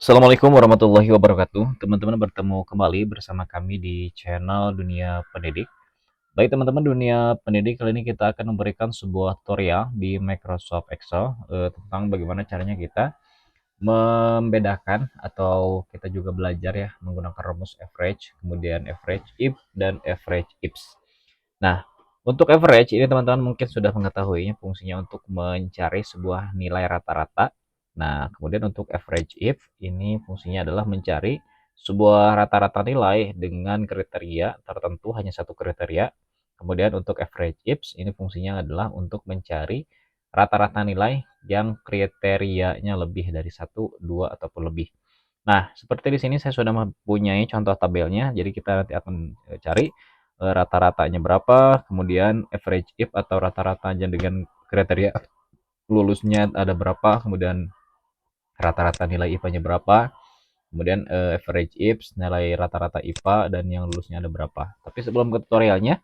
Assalamualaikum warahmatullahi wabarakatuh. Teman-teman bertemu kembali bersama kami di channel Dunia Pendidik. Baik teman-teman, Dunia Pendidik kali ini kita akan memberikan sebuah tutorial di Microsoft Excel tentang bagaimana caranya kita membedakan atau kita juga belajar ya menggunakan rumus average, kemudian average if dan average ifs. Nah, untuk average ini teman-teman mungkin sudah mengetahuinya fungsinya untuk mencari sebuah nilai rata-rata. Nah, kemudian untuk average if ini fungsinya adalah mencari sebuah rata-rata nilai dengan kriteria tertentu, hanya satu kriteria. Kemudian untuk average ifs ini fungsinya adalah untuk mencari rata-rata nilai yang kriterianya lebih dari satu, dua ataupun lebih. Nah, seperti di sini saya sudah mempunyai contoh tabelnya, jadi kita nanti akan cari rata-ratanya berapa, kemudian average if atau rata-ratanya dengan kriteria lulusnya ada berapa, kemudian rata-rata nilai IPA-nya berapa, kemudian average ifs nilai rata-rata IPA dan yang lulusnya ada berapa. Tapi sebelum ke tutorialnya,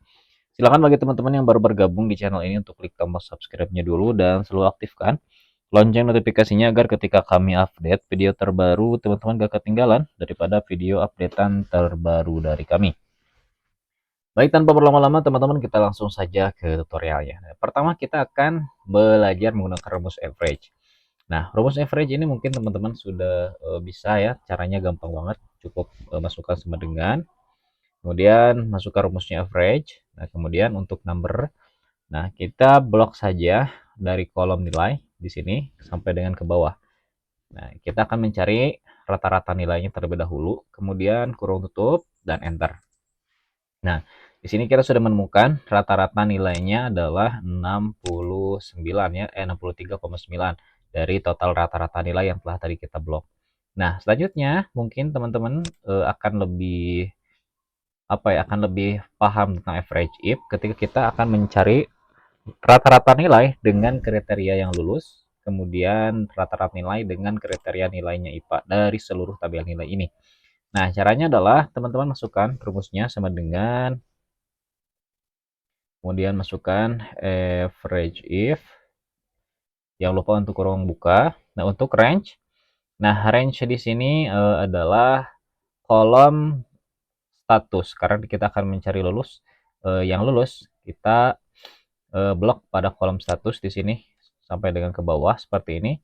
silakan bagi teman-teman yang baru bergabung di channel ini untuk klik tombol subscribe-nya dulu dan selalu aktifkan lonceng notifikasinya agar ketika kami update video terbaru, teman-teman gak ketinggalan daripada video updatean terbaru dari kami. Baik, tanpa berlama-lama teman-teman kita langsung saja ke tutorialnya. Nah, pertama kita akan belajar menggunakan rumus average. Nah, rumus average ini mungkin teman-teman sudah bisa ya, caranya gampang banget. Cukup masukkan sama dengan, kemudian masukkan rumusnya average. Nah, kemudian untuk number, nah kita blok saja dari kolom nilai di sini sampai dengan ke bawah. Nah, kita akan mencari rata-rata nilainya terlebih dahulu, kemudian kurung tutup dan enter. Nah, di sini kita sudah menemukan rata-rata nilainya adalah 69 ya, 63,9 dari total rata-rata nilai yang telah tadi kita blok. Nah, selanjutnya mungkin teman-teman akan lebih akan lebih paham tentang average if ketika kita akan mencari rata-rata nilai dengan kriteria yang lulus, kemudian rata-rata nilai dengan kriteria nilainya IPA dari seluruh tabel nilai ini. Nah, caranya adalah teman-teman masukkan rumusnya sama dengan, kemudian masukkan average if, jangan lupa untuk kurung buka. Nah, untuk range, nah range di sini adalah kolom status karena kita akan mencari lulus, yang lulus kita blok pada kolom status di sini sampai dengan ke bawah seperti ini.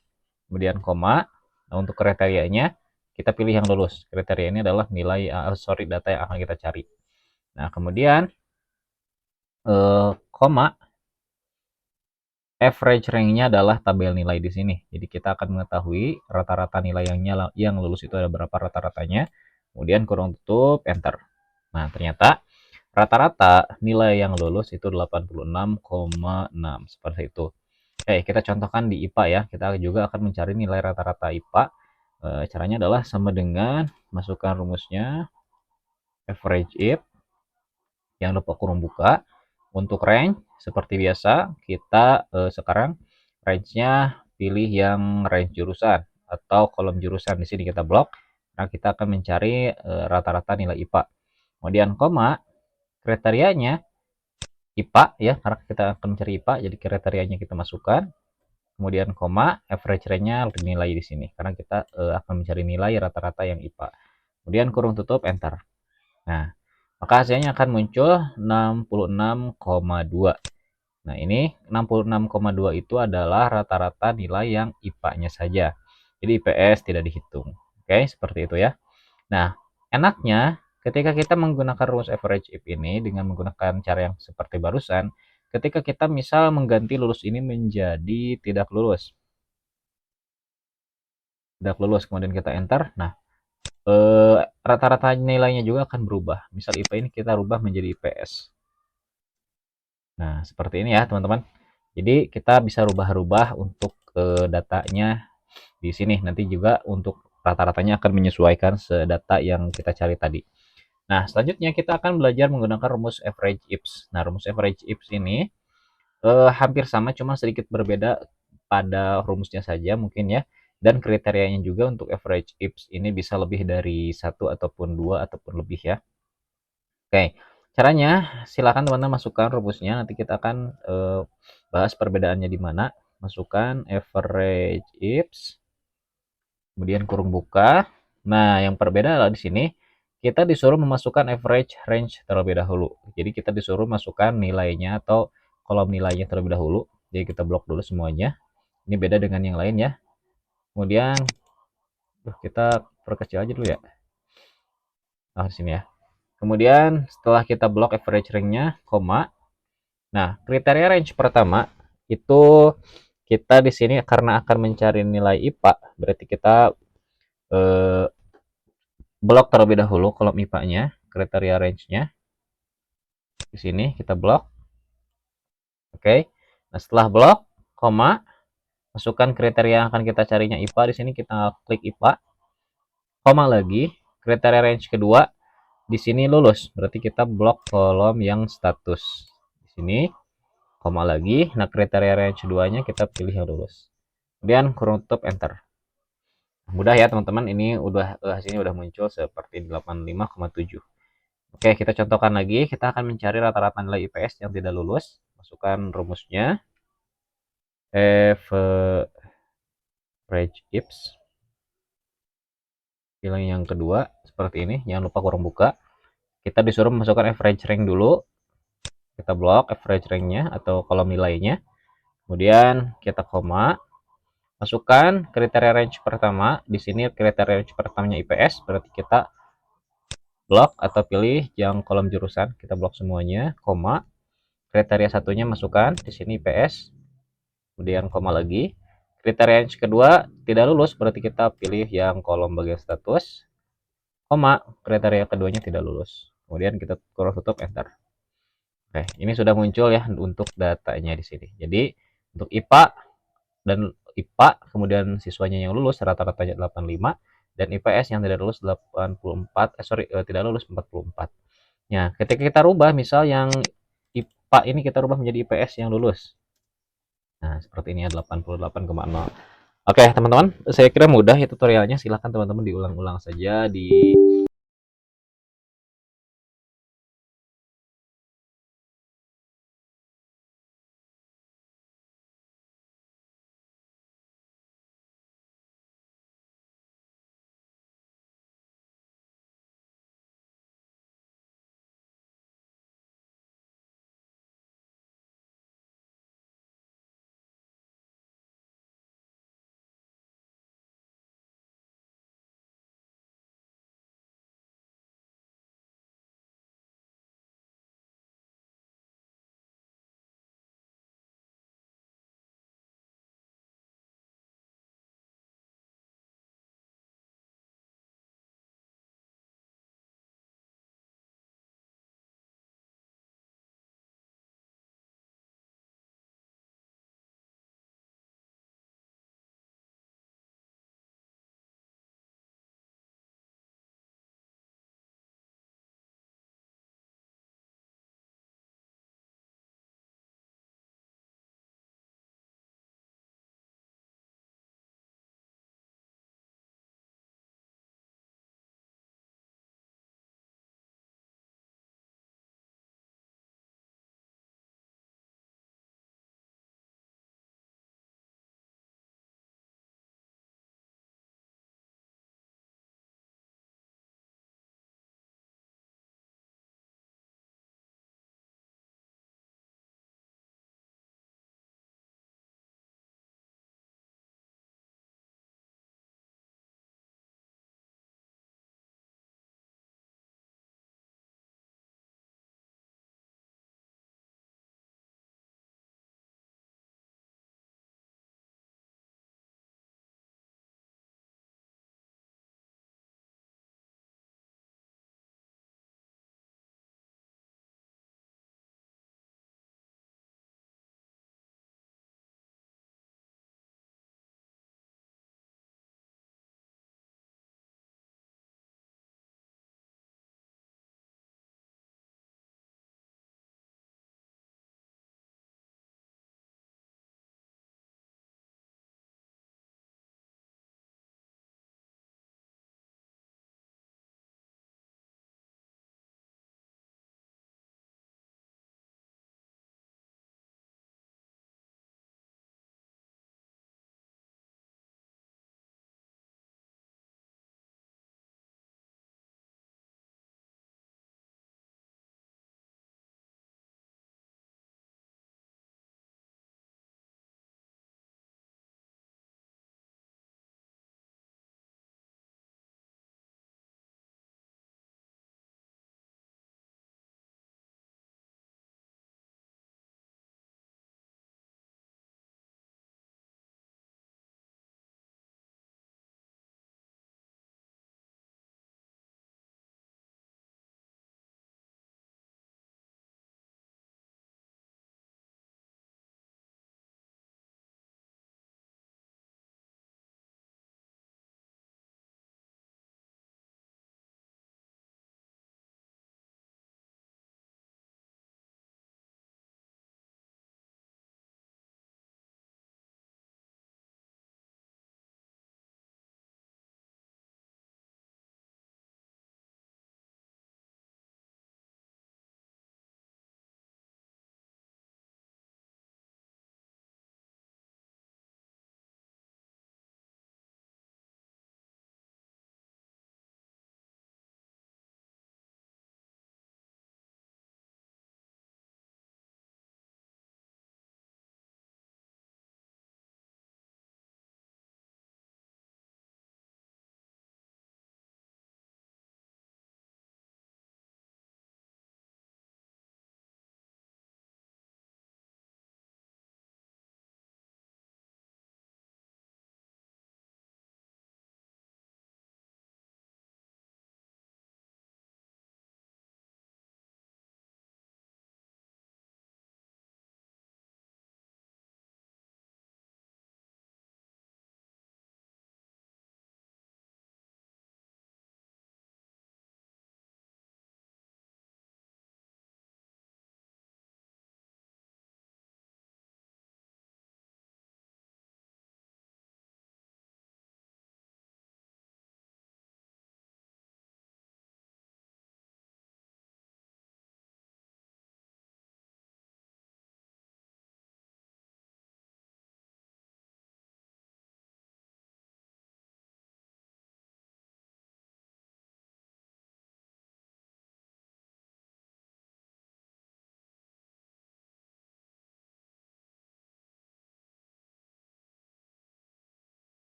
Kemudian koma. Nah, untuk kriterianya kita pilih yang lulus. Kriteria ini adalah nilai data yang akan kita cari. Nah, kemudian koma, average rank-nya adalah tabel nilai di sini. Jadi kita akan mengetahui rata-rata nilai yang lulus itu ada berapa rata-ratanya. Kemudian kurung tutup, enter. Nah, ternyata rata-rata nilai yang lulus itu 86,6 seperti itu. Oke, kita contohkan di IPA ya. Kita juga akan mencari nilai rata-rata IPA. Caranya adalah sama dengan masukkan rumusnya average if, jangan lupa kurung buka. Untuk range seperti biasa kita sekarang range-nya pilih yang range jurusan atau kolom jurusan. Di sini kita blok. Nah, kita akan mencari rata-rata nilai IPA. Kemudian koma, kriterianya IPA ya, karena kita akan mencari IPA, jadi kriterianya kita masukkan. Kemudian koma, average range-nya dinilai di sini karena kita akan mencari nilai rata-rata yang IPA. Kemudian kurung tutup, enter. Nah, maka hasilnya akan muncul 66,2. Nah, ini 66,2 itu adalah rata-rata nilai yang IPA-nya saja. Jadi IPS tidak dihitung. Oke, seperti itu ya. Nah, enaknya ketika kita menggunakan rules average if ini dengan menggunakan cara yang seperti barusan, ketika kita misal mengganti lulus ini menjadi tidak lulus. Tidak lulus, kemudian kita enter. Nah, rata-rata nilainya juga akan berubah. Misal IPA ini kita rubah menjadi IPS. Nah, seperti ini ya, teman-teman. Jadi kita bisa rubah-rubah untuk datanya di sini. Nanti juga untuk rata-ratanya akan menyesuaikan data yang kita cari tadi. Nah, selanjutnya kita akan belajar menggunakan rumus average ifs. Nah, rumus average ifs ini hampir sama, cuma sedikit berbeda pada rumusnya saja mungkin ya. Dan kriterianya juga untuk average ifs ini bisa lebih dari satu ataupun dua ataupun lebih ya. Oke, caranya silakan teman-teman masukkan rumusnya. Nanti kita akan bahas perbedaannya di mana. Masukkan average ifs. kemudian kurung buka. Nah, yang berbeda adalah di sini kita disuruh memasukkan average range terlebih dahulu. Jadi kita disuruh masukkan nilainya atau kolom nilainya terlebih dahulu. Jadi kita blok dulu semuanya. Ini beda dengan yang lain ya. Kemudian kita perkecil aja dulu ya. Nah, di sini ya. Kemudian setelah kita blok average range-nya, koma. Nah, kriteria range pertama itu kita di sini karena akan mencari nilai IPA, berarti kita eh, blok terlebih dahulu kolom IPA-nya, kriteria range-nya. Di sini kita blok. Oke. Nah, setelah blok, koma, masukkan kriteria yang akan kita carinya IPA. Di sini kita klik IPA, koma lagi. Kriteria range kedua, di sini lulus. Berarti kita blok kolom yang status. Di sini, koma lagi. Nah, kriteria range keduanya kita pilih yang lulus. Kemudian kurung tutup, enter. Mudah ya teman-teman, ini udah hasilnya udah muncul seperti 85,7. Oke, kita contohkan lagi. Kita akan mencari rata-rata nilai IPS yang tidak lulus. Masukkan rumusnya. Average IPS. Pilih yang kedua, seperti ini. Jangan lupa kurung buka. Kita disuruh memasukkan average rank dulu. Kita blok average rank-nya atau kolom nilainya. Kemudian kita koma. Masukkan kriteria range pertama. Di sini kriteria range pertamanya IPS. Berarti kita blok atau pilih yang kolom jurusan. Kita blok semuanya. Koma. Kriteria satunya masukkan. Di sini IPS. Kemudian koma lagi. Kriteria range kedua tidak lulus. Berarti kita pilih yang kolom bagian status. Koma. Kriteria keduanya tidak lulus. Kemudian kita kurung tutup, enter. Oke, ini sudah muncul ya untuk datanya di sini. Jadi untuk IPA dan IPA, kemudian siswanya yang lulus rata-ratanya 85 dan IPS yang tidak lulus 84, tidak lulus 44. Nah, ketika kita rubah misal yang IPA ini kita rubah menjadi IPS yang lulus. Nah, seperti ini ya 88,0. Oke, teman-teman, saya kira mudah ya tutorialnya. Silahkan teman-teman diulang-ulang saja di